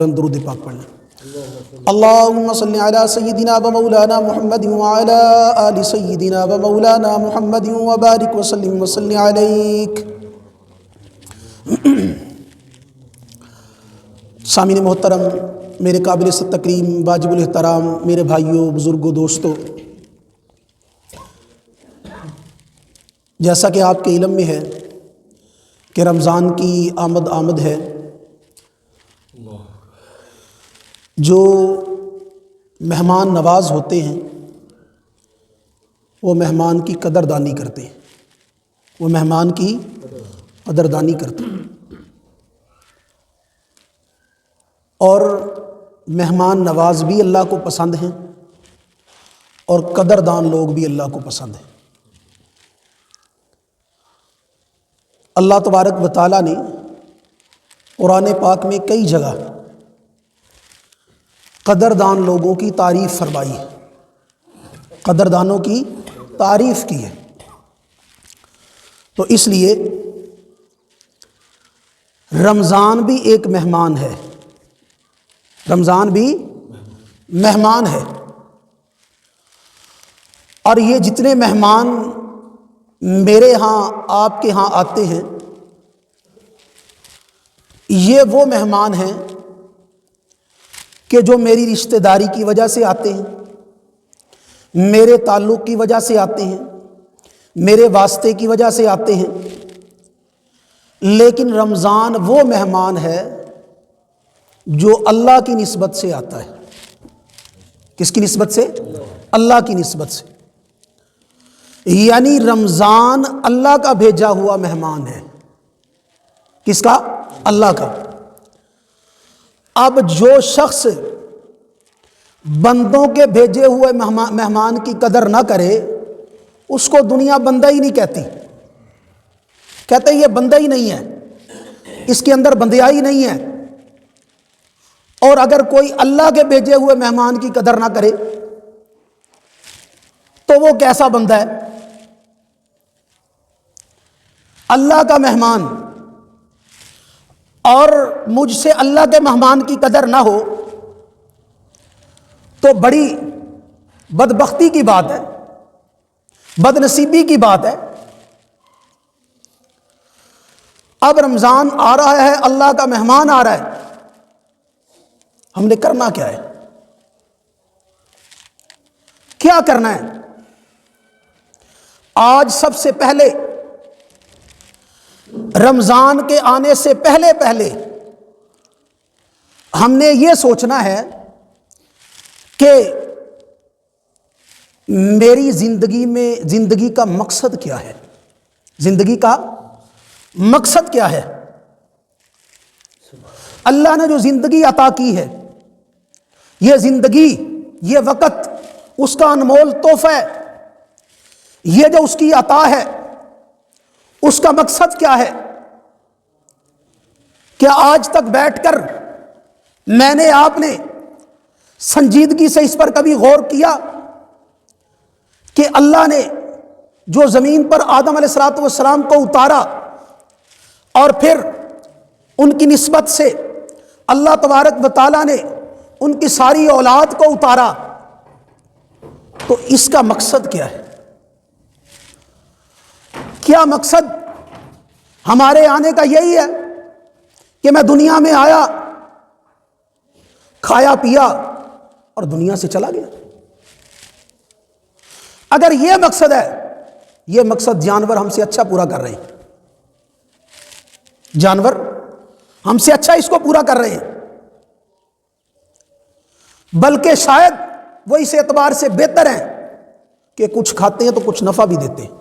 درود پاک پڑھ لیں۔ اللہم صلی علی سیدنا و مولانا محمد وعلی آل سیدنا و مولانا محمد وبارک وسلم وصلی علیک۔ سامعین محترم، میرے قابل تکریم واجب الاحترام میرے بھائیوں، بزرگوں، دوستوں، جیسا کہ آپ کے علم میں ہے کہ رمضان کی آمد ہے، جو مہمان نواز ہوتے ہیں وہ مہمان کی قدردانی کرتے ہیں، وہ مہمان کی قدردانی کرتے ہیں، اور مہمان نواز بھی اللہ کو پسند ہیں اور قدردان لوگ بھی اللہ کو پسند ہیں۔ اللہ تبارک و تعالیٰ نے قرآن پاک میں کئی جگہ قدردان لوگوں کی تعریف فرمائی ہے، قدردانوں کی تعریف کی ہے۔ تو اس لیے رمضان بھی ایک مہمان ہے، رمضان بھی مہمان ہے، اور یہ جتنے مہمان میرے ہاں آپ کے ہاں آتے ہیں، یہ وہ مہمان ہیں کہ جو میری رشتہ داری کی وجہ سے آتے ہیں، میرے تعلق کی وجہ سے آتے ہیں، میرے واسطے کی وجہ سے آتے ہیں۔ لیکن رمضان وہ مہمان ہے جو اللہ کی نسبت سے آتا ہے۔ کس کی نسبت سے؟ اللہ کی نسبت سے، یعنی رمضان اللہ کا بھیجا ہوا مہمان ہے۔ کس کا؟ اللہ کا۔ اب جو شخص بندوں کے بھیجے ہوئے مہمان کی قدر نہ کرے، اس کو دنیا بندہ ہی نہیں کہتی، کہتے یہ بندہ ہی نہیں ہے، اس کے اندر بندیائی نہیں ہے۔ اور اگر کوئی اللہ کے بھیجے ہوئے مہمان کی قدر نہ کرے تو وہ کیسا بندہ ہے؟ اللہ کا مہمان اور مجھ سے اللہ کے مہمان کی قدر نہ ہو تو بڑی بدبختی کی بات ہے، بد نصیبی کی بات ہے۔ اب رمضان آ رہا ہے، اللہ کا مہمان آ رہا ہے، ہم نے کرنا کیا ہے؟ کیا کرنا ہے؟ آج سب سے پہلے رمضان کے آنے سے پہلے ہم نے یہ سوچنا ہے کہ میری زندگی کا مقصد کیا ہے؟ زندگی کا مقصد کیا ہے؟ اللہ نے جو زندگی عطا کی ہے، یہ زندگی، یہ وقت اس کا انمول تحفہ ہے، یہ جو اس کی عطا ہے، اس کا مقصد کیا ہے؟ کیا آج تک بیٹھ کر میں نے، آپ نے سنجیدگی سے اس پر کبھی غور کیا کہ اللہ نے جو زمین پر آدم علیہ السلام کو اتارا اور پھر ان کی نسبت سے اللہ تبارک و تعالیٰ نے ان کی ساری اولاد کو اتارا، تو اس کا مقصد کیا ہے؟ کیا مقصد ہمارے آنے کا یہی ہے کہ میں دنیا میں آیا، کھایا پیا اور دنیا سے چلا گیا؟ اگر یہ مقصد ہے، یہ مقصد جانور ہم سے اچھا پورا کر رہے ہیں، جانور ہم سے اچھا اس کو پورا کر رہے ہیں، بلکہ شاید وہ اس اعتبار سے بہتر ہیں کہ کچھ کھاتے ہیں تو کچھ نفع بھی دیتے ہیں،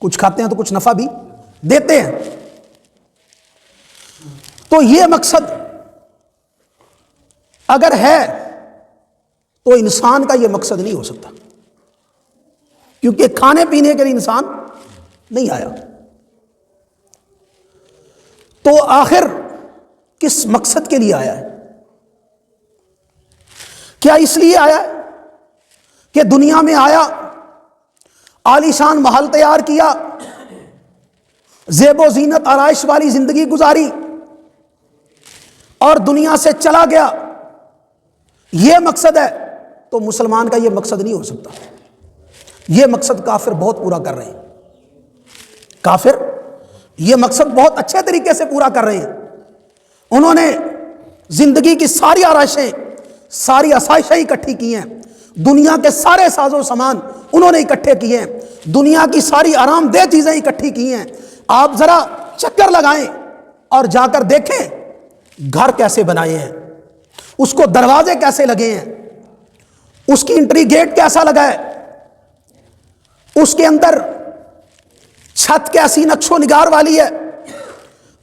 کچھ کھاتے ہیں تو کچھ نفع بھی دیتے ہیں۔ تو یہ مقصد اگر ہے تو انسان کا یہ مقصد نہیں ہو سکتا، کیونکہ کھانے پینے کے لیے انسان نہیں آیا۔ تو آخر کس مقصد کے لیے آیا ہے؟ کیا اس لیے آیا ہے کہ دنیا میں آیا، عالیشان محل تیار کیا، زیب و زینت آرائش والی زندگی گزاری اور دنیا سے چلا گیا، یہ مقصد ہے، تو مسلمان کا یہ مقصد نہیں ہو سکتا۔ یہ مقصد کافر بہت پورا کر رہے ہیں، کافر یہ مقصد بہت اچھے طریقے سے پورا کر رہے ہیں۔ انہوں نے زندگی کی ساری آرائشیں، ساری آسائشیں اکٹھی کی ہیں، دنیا کے سارے ساز و سامان انہوں نے اکٹھے کیے ہیں، دنیا کی ساری آرام دہ چیزیں اکٹھی کی ہیں۔ آپ ذرا چکر لگائیں اور جا کر دیکھیں گھر کیسے بنائے ہیں، اس کو دروازے کیسے لگے ہیں، اس کی انٹری گیٹ کیسا لگا ہے، اس کے اندر چھت کیسی نقش و نگار والی ہے،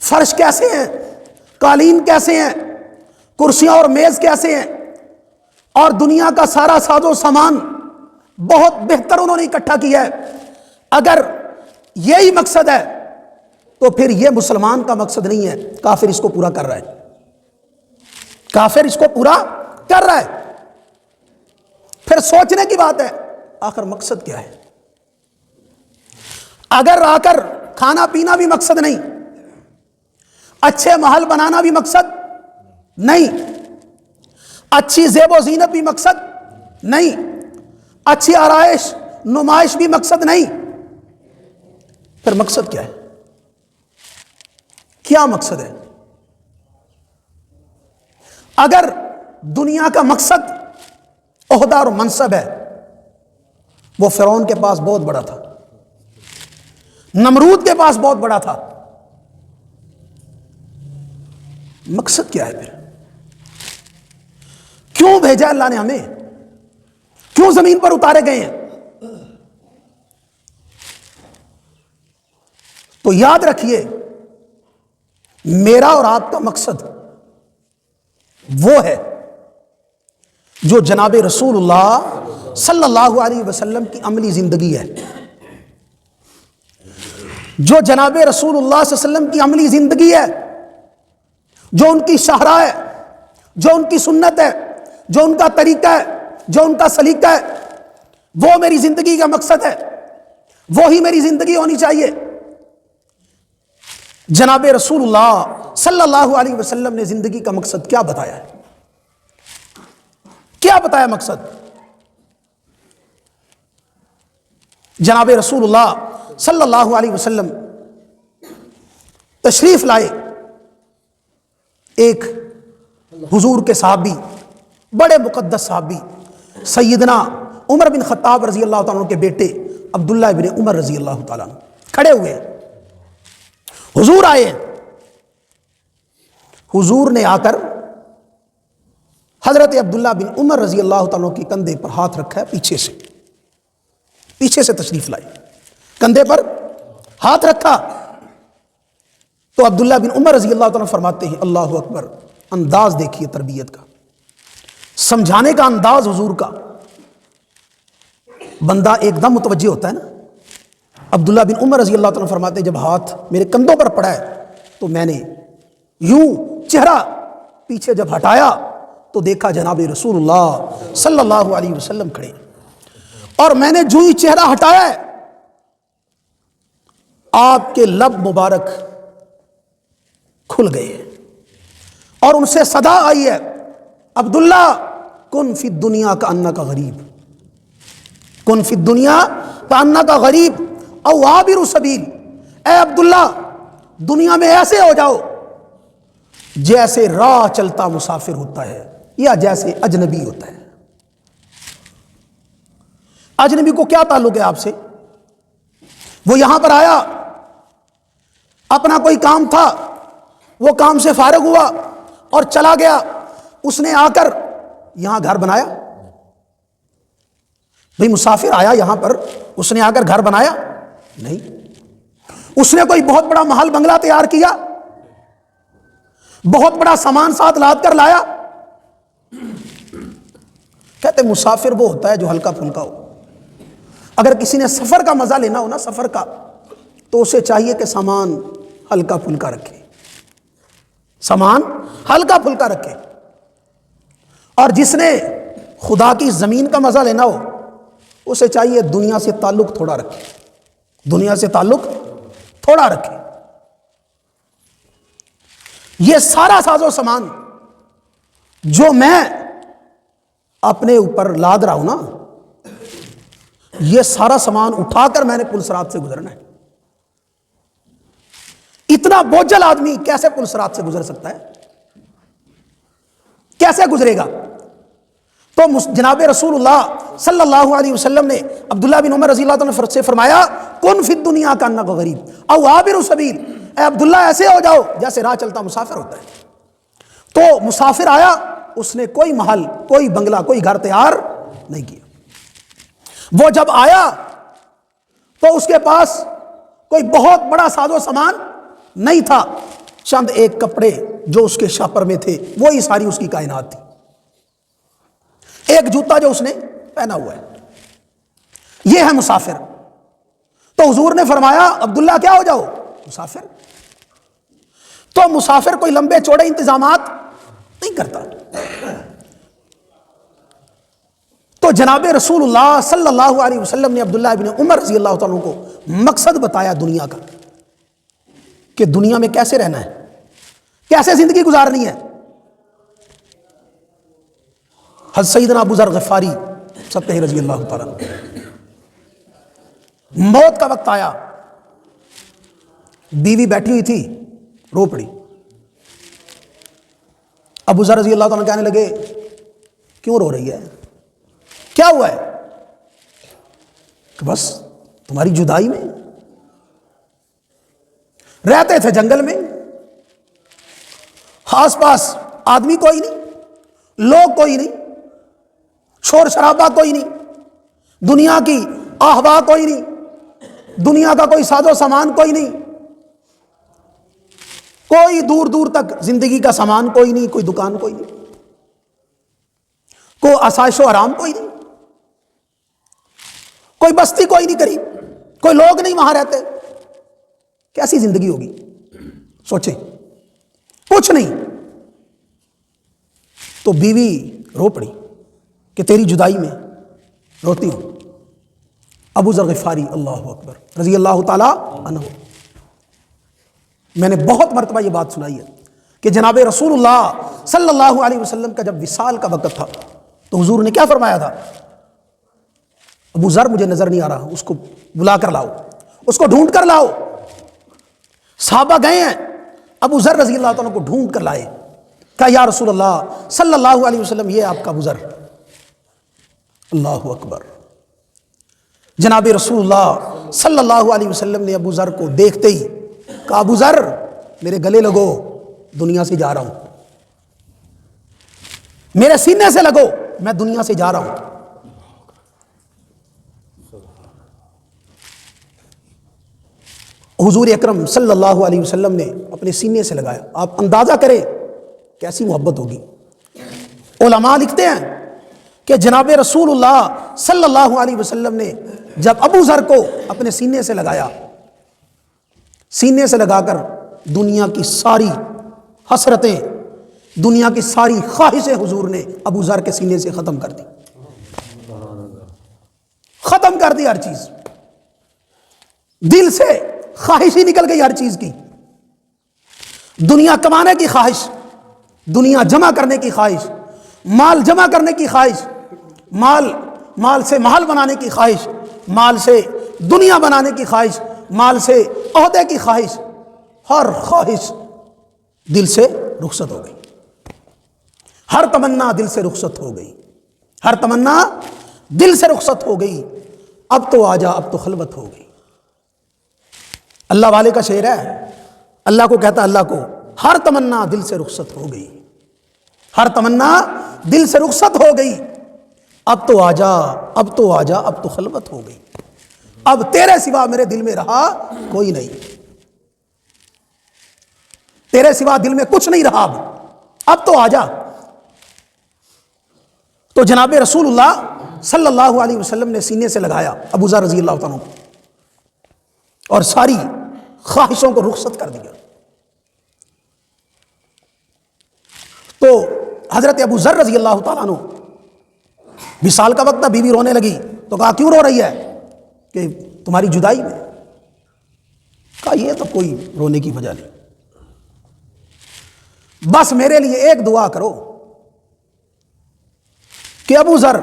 فرش کیسے ہیں، قالین کیسے ہیں، کرسیاں اور میز کیسے ہیں، اور دنیا کا سارا ساز و سامان بہت بہتر انہوں نے اکٹھا کیا ہے۔ اگر یہی مقصد ہے تو پھر یہ مسلمان کا مقصد نہیں ہے، کافر اس کو پورا کر رہا ہے، کافر اس کو پورا کر رہا ہے۔ پھر سوچنے کی بات ہے آخر مقصد کیا ہے؟ اگر آ کر کھانا پینا بھی مقصد نہیں، اچھے محل بنانا بھی مقصد نہیں، اچھی زیب و زینت بھی مقصد نہیں، اچھی آرائش نمائش بھی مقصد نہیں، پھر مقصد کیا ہے؟ کیا مقصد ہے؟ اگر دنیا کا مقصد عہدہ اور منصب ہے، وہ فرعون کے پاس بہت بڑا تھا، نمرود کے پاس بہت بڑا تھا، مقصد کیا ہے پھر؟ کیوں بھیجا اللہ نے ہمیں؟ کیوں زمین پر اتارے گئے ہیں؟ تو یاد رکھیے میرا اور آپ کا مقصد وہ ہے جو جناب رسول اللہ صلی اللہ علیہ وسلم کی عملی زندگی ہے، جو جناب رسول اللہ صلی اللہ علیہ وسلم کی عملی زندگی ہے، جو ان کی شاہراہ ہے، جو ان کی سنت ہے، جو ان کا طریقہ ہے، جو ان کا سلیقہ ہے، وہ میری زندگی کا مقصد ہے، وہی میری زندگی ہونی چاہیے۔ جناب رسول اللہ صلی اللہ علیہ وسلم نے زندگی کا مقصد کیا بتایا ہے؟ کیا بتایا مقصد؟ جناب رسول اللہ صلی اللہ علیہ وسلم تشریف لائے، ایک حضور کے صحابی، بڑے مقدس صحابی سیدنا عمر بن خطاب رضی اللہ تعالیٰ عنہ کے بیٹے عبداللہ بن عمر رضی اللہ تعالیٰ عنہ کھڑے ہوئے ہیں، حضور آئے ہیں۔ حضور نے آ کر حضرت عبداللہ بن عمر رضی اللہ تعالیٰ کے کندھے پر ہاتھ رکھا ہے، پیچھے سے تشریف لائے، کندھے پر ہاتھ رکھا تو عبداللہ بن عمر رضی اللہ تعالیٰ فرماتے ہیں اللہ اکبر، انداز دیکھیے تربیت کا، سمجھانے کا انداز حضور کا، بندہ ایک دم متوجہ ہوتا ہے نا۔ عبداللہ بن عمر رضی اللہ تعالیٰ فرماتے ہیں جب ہاتھ میرے کندھوں پر پڑا ہے تو میں نے یوں چہرہ پیچھے جب ہٹایا تو دیکھا جناب رسول اللہ صلی اللہ علیہ وسلم کھڑے، اور میں نے جو ہی چہرہ ہٹایا ہے آپ کے لب مبارک کھل گئے اور ان سے صدا آئی ہے عبداللہ کن فی الدنیا کا انکا غریب، کن فی الدنیا کا انکا غریب او عابر سبیل، اے عبداللہ دنیا میں ایسے ہو جاؤ جیسے راہ چلتا مسافر ہوتا ہے یا جیسے اجنبی ہوتا ہے۔ اجنبی کو کیا تعلق ہے آپ سے؟ وہ یہاں پر آیا، اپنا کوئی کام تھا، وہ کام سے فارغ ہوا اور چلا گیا، اس نے آ کر یہاں گھر بنایا؟ بھئی مسافر آیا یہاں پر، اس نے آ کر گھر بنایا؟ نہیں۔ اس نے کوئی بہت بڑا محل بنگلہ تیار کیا، بہت بڑا سامان ساتھ لاد کر لایا؟ کہتے مسافر وہ ہوتا ہے جو ہلکا پھلکا ہو۔ اگر کسی نے سفر کا مزہ لینا ہو نا، سفر کا، تو اسے چاہیے کہ سامان ہلکا پھلکا رکھے، سامان ہلکا پھلکا رکھے۔ اور جس نے خدا کی زمین کا مزہ لینا ہو اسے چاہیے دنیا سے تعلق تھوڑا رکھے، دنیا سے تعلق تھوڑا رکھے۔ یہ سارا ساز و سامان جو میں اپنے اوپر لاد رہا ہوں نا، یہ سارا سامان اٹھا کر میں نے پل صراط سے گزرنا ہے۔ اتنا بوجھل آدمی کیسے پل صراط سے گزر سکتا ہے؟ کیسے گزرے گا؟ تو جناب رسول اللہ صلی اللہ علیہ وسلم نے عبداللہ بن عمر رضی اللہ عنہ سے فرمایا، کن فی الدنیا کا انک غریب او عابر سبیل، اے عبداللہ ایسے ہو جاؤ جیسے راہ چلتا مسافر ہوتا ہے۔ تو مسافر آیا، اس نے کوئی محل، کوئی بنگلہ، کوئی گھر تیار نہیں کیا۔ وہ جب آیا تو اس کے پاس کوئی بہت بڑا ساز و سامان نہیں تھا، چند ایک کپڑے جو اس کے شاپر میں تھے، وہی ساری اس کی کائنات تھی۔ ایک جوتا جو اس نے پہنا ہوا ہے، یہ ہے مسافر۔ تو حضور نے فرمایا، عبداللہ کیا ہو جاؤ؟ مسافر۔ تو مسافر کوئی لمبے چوڑے انتظامات نہیں کرتا۔ تو جناب رسول اللہ صلی اللہ علیہ وسلم نے عبداللہ بن عمر رضی اللہ عنہ کو مقصد بتایا دنیا کا، کہ دنیا میں کیسے رہنا ہے، کیسے زندگی گزارنی ہے۔ حضرت سیدنا ابو ذر غفاری ستہ رضی اللہ تعالیٰ عنہ، موت کا وقت آیا، بیوی بیٹھی ہوئی تھی، رو پڑی۔ ابو ذر رضی اللہ تعالیٰ عنہ کہنے لگے، کیوں رو رہی ہے، کیا ہوا ہے؟ کہ بس تمہاری جدائی میں، رہتے تھے جنگل میں، آس پاس آدمی کوئی نہیں، لوگ کوئی نہیں، شور شرابہ کوئی نہیں، دنیا کی آہوا کوئی نہیں، دنیا کا کوئی ساز و سامان کوئی نہیں، کوئی دور دور تک زندگی کا سامان کوئی نہیں، کوئی دکان کوئی نہیں، کوئی آسائش و آرام کوئی نہیں، کوئی بستی کوئی نہیں قریب، کوئی لوگ نہیں وہاں رہتے، کیسی زندگی ہوگی؟ سوچیں، کچھ نہیں۔ تو بیوی رو پڑی کہ تیری جدائی میں روتی ہوں۔ ابو ذر غفاری اللہ اکبر رضی اللہ تعالی عنہ، میں نے بہت مرتبہ یہ بات سنائی ہے کہ جناب رسول اللہ صلی اللہ علیہ وسلم کا جب وصال کا وقت تھا تو حضور نے کیا فرمایا تھا؟ ابو ذر مجھے نظر نہیں آ رہا، اس کو بلا کر لاؤ، اس کو ڈھونڈ کر لاؤ۔ صحابہ گئے ہیں، ابو ذر رضی اللہ تعالیٰ کو ڈھونڈ کر لائے، کہا یا رسول اللہ صلی اللہ علیہ وسلم، یہ آپ کا ابو ذر۔ اللہ اکبر۔ جناب رسول اللہ صلی اللہ علیہ وسلم نے ابو ذر کو دیکھتے ہی کہا، ابو ذر میرے گلے لگو، دنیا سے جا رہا ہوں، میرے سینے سے لگو، میں دنیا سے جا رہا ہوں۔ حضور اکرم صلی اللہ علیہ وسلم نے اپنے سینے سے لگایا۔ آپ اندازہ کریں کیسی محبت ہوگی۔ علماء لکھتے ہیں کہ جناب رسول اللہ صلی اللہ علیہ وسلم نے جب ابو ذر کو اپنے سینے سے لگایا، سینے سے لگا کر دنیا کی ساری حسرتیں، دنیا کی ساری خواہشیں حضور نے ابو ذر کے سینے سے ختم کر دی، ختم کر دی۔ ہر چیز دل سے خواہش ہی نکل گئی، ہر چیز کی، دنیا کمانے کی خواہش، دنیا جمع کرنے کی خواہش، مال جمع کرنے کی خواہش، مال سے محل بنانے کی خواہش، مال سے دنیا بنانے کی خواہش، مال سے عہدے کی خواہش، ہر خواہش دل سے رخصت ہو گئی، ہر تمنا دل سے رخصت ہو گئی، ہر تمنا دل سے رخصت ہو گئی۔ اب تو آجا، اب تو خلوت ہو گئی۔ اللہ والے کا شعر ہے، اللہ کو کہتا ہے، اللہ کو ہر تمنا دل سے رخصت ہو گئی، ہر تمنا دل سے رخصت ہو گئی، اب تو آجا، اب تو آجا، اب تو خلوت ہو گئی، اب تیرے سوا میرے دل میں رہا کوئی نہیں، تیرے سوا دل میں کچھ نہیں رہا، اب تو آجا۔ تو جناب رسول اللہ صلی اللہ علیہ وسلم نے سینے سے لگایا ابو ذر رضی اللہ عنہ کو اور ساری خواہشوں کو رخصت کر دیا۔ تو حضرت ابو ذر رضی اللہ تعالیٰ عنہ، وصال کا وقت تھا، بیوی رونے لگی تو کہا کیوں رو رہی ہے؟ کہ تمہاری جدائی میں۔ کہا یہ تو کوئی رونے کی وجہ نہیں، بس میرے لیے ایک دعا کرو، کہ ابو ذر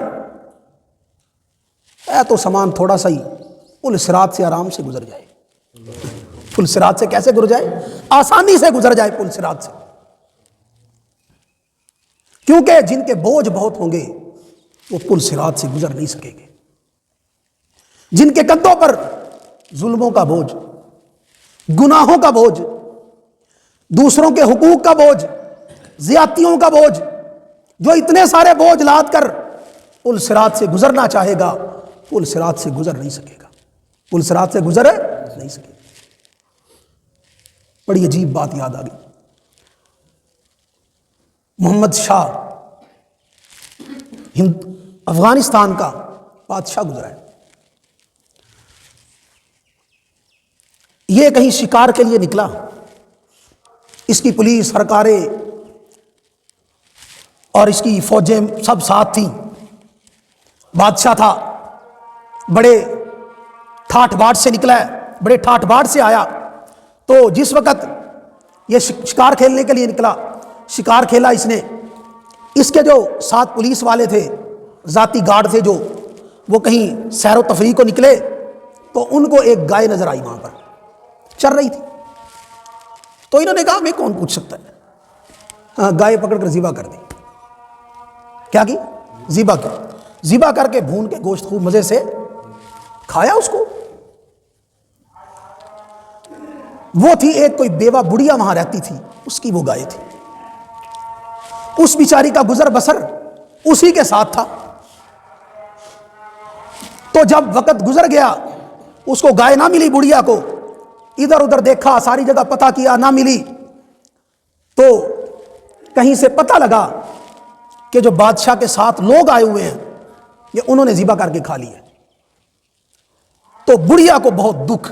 اے تو سامان تھوڑا سا ہی، پل صراط سے آرام سے گزر جائے۔ پل صراط سے کیسے گزر جائے؟ آسانی سے گزر جائے پل صراط سے، کیونکہ جن کے بوجھ بہت ہوں گے وہ پل صراط سے گزر نہیں سکیں گے۔ جن کے کندھوں پر ظلموں کا بوجھ، گناہوں کا بوجھ، دوسروں کے حقوق کا بوجھ، زیادتیوں کا بوجھ، جو اتنے سارے بوجھ لاد کر پل صراط سے گزرنا چاہے گا، پل صراط سے گزر نہیں سکے گا، پل صراط سے گزر نہیں سکے گا۔ بڑی عجیب بات یاد آ گئی، محمد شاہ افغانستان کا بادشاہ گزرا ہے، یہ کہیں شکار کے لیے نکلا، اس کی پولیس سرکاریں اور اس کی فوجیں سب ساتھ تھیں، بادشاہ تھا، بڑے ٹھاٹ باٹ سے نکلا ہے، بڑے ٹھاٹ باٹ سے آیا، تو جس وقت یہ شکار کھیلنے کے لیے نکلا، شکار کھیلا اس نے، اس کے جو ساتھ پولیس والے تھے، ذاتی گارڈ تھے جو، وہ کہیں سیر و تفریح کو نکلے تو ان کو ایک گائے نظر آئی وہاں پر چر رہی تھی، تو انہوں نے کہا میں کون پوچھ سکتا ہے، گائے پکڑ کر ذبح کر دی۔ کیا کی؟ ذبح کر، ذبح کر کے بھون کے گوشت خوب مزے سے کھایا اس کو۔ وہ تھی ایک کوئی بیوہ بڑھیا وہاں رہتی تھی، اس کی وہ گائے تھی، اس بیچاری کا گزر بسر اسی کے ساتھ تھا۔ تو جب وقت گزر گیا، اس کو گائے نہ ملی، بڑھیا کو ادھر ادھر دیکھا، ساری جگہ پتہ کیا، نہ ملی، تو کہیں سے پتہ لگا کہ جو بادشاہ کے ساتھ لوگ آئے ہوئے ہیں یہ انہوں نے ذبح کر کے کھا لی ہے۔ تو بڑھیا کو بہت دکھ،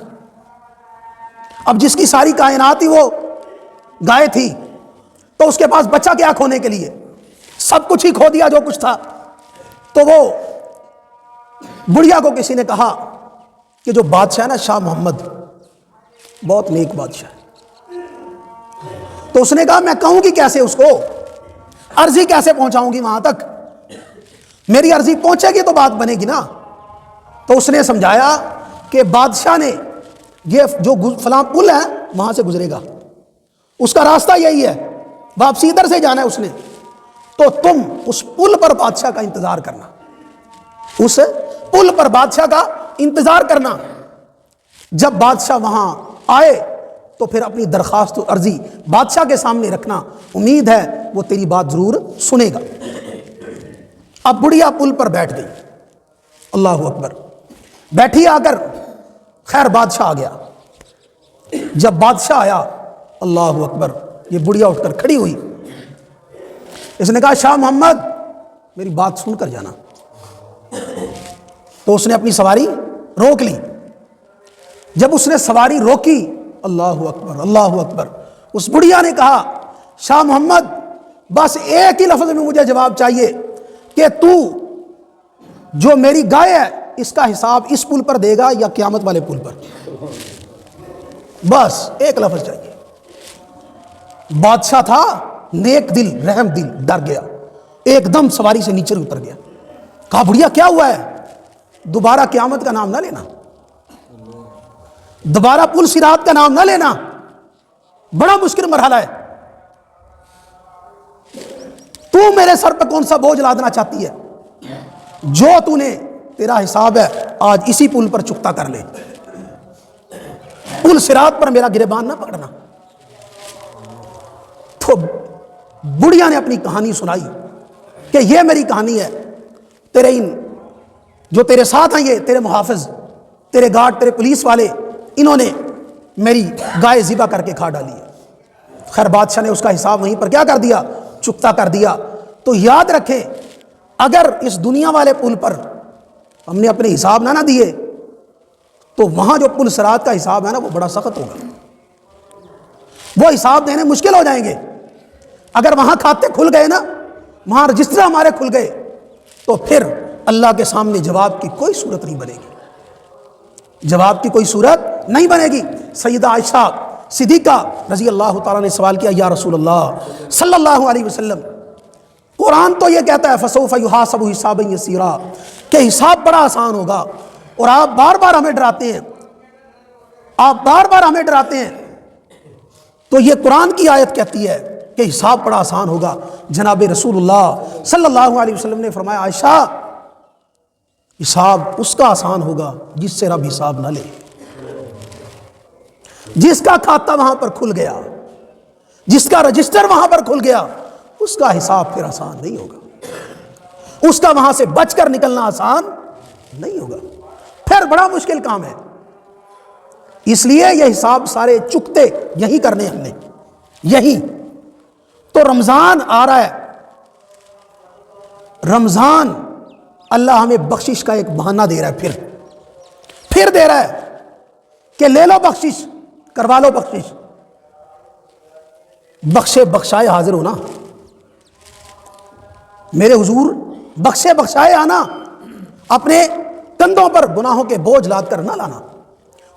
اب جس کی ساری کائنات ہی وہ گائے تھی، تو اس کے پاس بچہ کیا کھونے کے لیے، سب کچھ ہی کھو دیا جو کچھ تھا۔ تو وہ بڑھیا کو کسی نے کہا کہ جو بادشاہ ہے نا شاہ محمد، بہت نیک بادشاہ ہے۔ تو اس نے کہا میں کہوں گی کیسے اس کو، عرضی کیسے پہنچاؤں گی وہاں تک، میری عرضی پہنچے گی تو بات بنے گی نا۔ تو اس نے سمجھایا کہ بادشاہ نے یہ جو فلاں پل ہے وہاں سے گزرے گا، اس کا راستہ یہی ہے، واپسی ادھر سے جانا ہے اس نے، تو تم اس پل پر بادشاہ کا انتظار کرنا، اس پل پر بادشاہ کا انتظار کرنا۔ جب بادشاہ وہاں آئے تو پھر اپنی درخواست و عرضی بادشاہ کے سامنے رکھنا، امید ہے وہ تیری بات ضرور سنے گا۔ اب بڑھیا پل پر بیٹھ گئی، اللہ اکبر، بیٹھی آ کر، خیر بادشاہ آ گیا۔ جب بادشاہ آیا، اللہ اکبر، یہ بڑھیا اٹھ کر کھڑی ہوئی، اس نے کہا شاہ محمد میری بات سن کر جانا۔ تو اس نے اپنی سواری روک لی۔ جب اس نے سواری روکی، اللہ اکبر اللہ اکبر، اس بڑھیا نے کہا شاہ محمد بس ایک ہی لفظ میں مجھے جواب چاہیے کہ تو جو میری گائے ہے اس کا حساب اس پل پر دے گا یا قیامت والے پل پر، بس ایک لفظ چاہیے۔ بادشاہ تھا نیک دل، رحم دل، ڈر گیا، ایک دم سواری سے نیچے اتر گیا، کہا بڑھیا کیا ہوا ہے، دوبارہ قیامت کا نام نہ لینا، دوبارہ پل صراط کا نام نہ لینا، بڑا مشکل مرحلہ ہے، تو میرے سر پہ کون سا بوجھ لادنا چاہتی ہے، جو تو نے تیرا حساب ہے آج اسی پل پر چکتا کر لے، پل صراط پر میرا گریبان نہ پکڑنا۔ تو بڑھیا نے اپنی کہانی سنائی کہ یہ میری کہانی ہے، تیرے جو تیرے ساتھ ہیں، یہ تیرے محافظ، تیرے گارڈ، تیرے پولیس والے، انہوں نے میری گائے ذبح کر کے کھا ڈالی ہے۔ خیر بادشاہ نے اس کا حساب وہیں پر کیا کر دیا، چکتا کر دیا۔ تو یاد رکھیں اگر اس دنیا والے پل پر ہم نے اپنے حساب نہ دیے تو وہاں جو پل صراط کا حساب ہے نا وہ بڑا سخت ہوگا، وہ حساب دینے مشکل ہو جائیں گے۔ اگر وہاں کھاتے کھل گئے نا، وہاں رجسٹر ہمارے کھل گئے تو پھر اللہ کے سامنے جواب کی کوئی صورت نہیں بنے گی، جواب کی کوئی صورت نہیں بنے گی۔ سیدہ عائشہ صدیقہ رضی اللہ تعالیٰ نے سوال کیا، یا رسول اللہ صلی اللہ علیہ وسلم قرآن تو یہ کہتا ہے فسوف یحاسب حسابا یسیرا کہ حساب بڑا آسان ہوگا، اور آپ بار بار ہمیں ڈراتے ہیں، آپ بار بار ہمیں ڈراتے ہیں۔ تو یہ قرآن کی آیت کہتی ہے کہ حساب بڑا آسان ہوگا۔ جناب رسول اللہ صلی اللہ علیہ وسلم نے فرمایا عائشہ حساب اس کا آسان ہوگا جس سے رب حساب نہ لے، جس کا کھاتہ وہاں پر کھل گیا، جس کا رجسٹر وہاں پر کھل گیا، اس کا حساب پھر آسان نہیں ہوگا، اس کا وہاں سے بچ کر نکلنا آسان نہیں ہوگا، پھر بڑا مشکل کام ہے۔ اس لیے یہ حساب سارے چکتے یہی کرنے ہم نے، یہی تو رمضان آ رہا ہے، رمضان اللہ ہمیں بخشش کا ایک بہانہ دے رہا ہے، پھر دے رہا ہے کہ لے لو بخشش، کروا لو بخشش، بخشے بخشائے حاضر ہونا میرے حضور، بخشے بخشائے آنا، اپنے کندھوں پر گناہوں کے بوجھ لاد کر نہ لانا،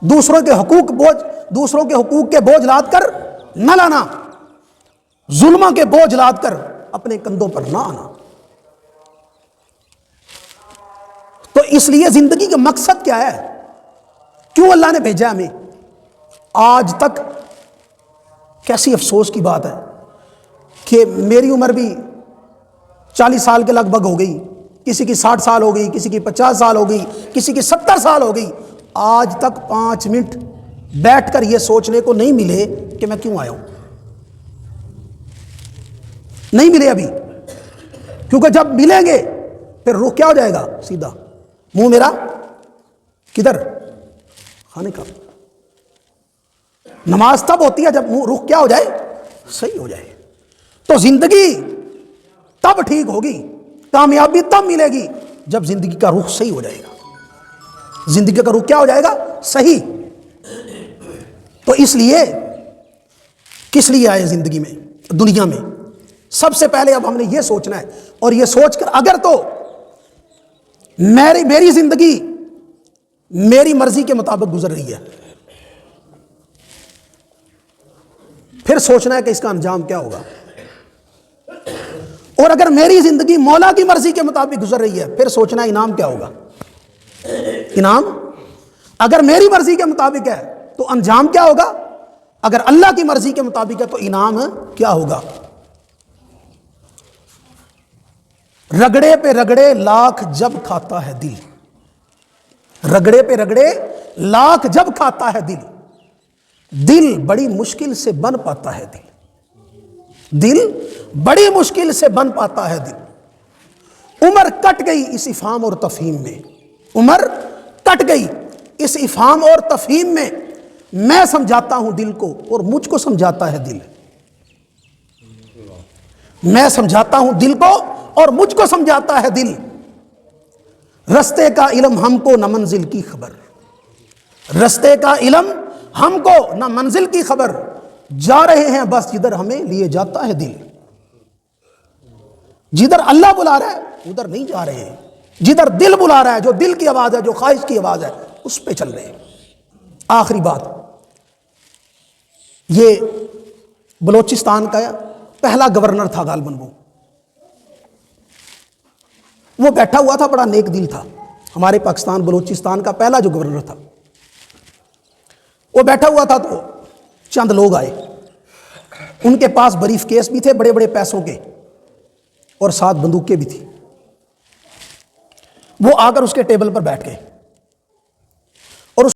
دوسروں کے حقوق کے بوجھ لاد کر نہ لانا، ظلموں کے بوجھ لاد کر اپنے کندھوں پر نہ آنا۔ تو اس لیے زندگی کا مقصد کیا ہے؟ کیوں اللہ نے بھیجا ہمیں؟ آج تک کیسی افسوس کی بات ہے کہ میری عمر بھی 40 سال کے لگ بھگ ہو گئی، کسی کی 60 سال ہو گئی، کسی کی 50 سال ہو گئی، کسی کی 70 سال ہو گئی، آج تک 5 منٹ بیٹھ کر یہ سوچنے کو نہیں ملے کہ میں کیوں آیا ہوں، نہیں ملے ابھی، کیونکہ جب ملیں گے پھر رخ کیا ہو جائے گا؟ سیدھا منہ میرا کدھر؟ کھانے کا۔ نماز تب ہوتی ہے جب رخ کیا ہو جائے؟ صحیح ہو جائے۔ تو زندگی تب ٹھیک ہوگی، کامیابی تب ملے گی جب زندگی کا رخ صحیح ہو جائے گا، زندگی کا رخ کیا ہو جائے گا؟ صحیح۔ تو اس لیے کس لیے آئے زندگی میں، دنیا میں؟ سب سے پہلے اب ہم نے یہ سوچنا ہے، اور یہ سوچ کر اگر تو میری زندگی میری مرضی کے مطابق گزر رہی ہے، پھر سوچنا ہے کہ اس کا انجام کیا ہوگا، اور اگر میری زندگی مولا کی مرضی کے مطابق گزر رہی ہے پھر سوچنا ہے انعام کیا ہوگا۔ انعام اگر میری مرضی کے مطابق ہے تو انجام کیا ہوگا، اگر اللہ کی مرضی کے مطابق ہے تو انعام کیا ہوگا۔ رگڑے پہ رگڑے لاکھ جب کھاتا ہے دل، رگڑے پہ رگڑے لاکھ جب کھاتا ہے دل، دل بڑی مشکل سے بن پاتا ہے دل بڑی مشکل سے بن پاتا ہے دل۔ عمر کٹ گئی اس افہام اور تفہیم میں، عمر کٹ گئی اس افہام اور تفہیم میں، میں سمجھاتا ہوں دل کو اور مجھ کو سمجھاتا ہے دل، میں سمجھاتا ہوں دل کو اور مجھ کو سمجھاتا ہے دل۔ رستے کا علم ہم کو نہ منزل کی خبر، رستے کا علم ہم کو نہ منزل کی خبر، جا رہے ہیں بس جدھر ہمیں لیے جاتا ہے دل۔ جدھر اللہ بلا رہا ہے ادھر نہیں جا رہے ہیں، جدھر دل بلا رہا ہے، جو دل کی آواز ہے، جو خواہش کی آواز ہے، اس پہ چل رہے ہیں۔ آخری بات، یہ بلوچستان کا پہلا گورنر تھا غالباً، وہ بیٹھا ہوا تھا، بڑا نیک دل تھا، ہمارے پاکستان بلوچستان کا پہلا جو گورنر تھا، وہ بیٹھا ہوا تھا تو چند لوگ آئے، ان کے پاس بریف کیس بھی تھے بڑے بڑے پیسوں کے، اور ساتھ بندوقیں بھی تھی۔ وہ آ کر اس کے ٹیبل پر بیٹھ گئے،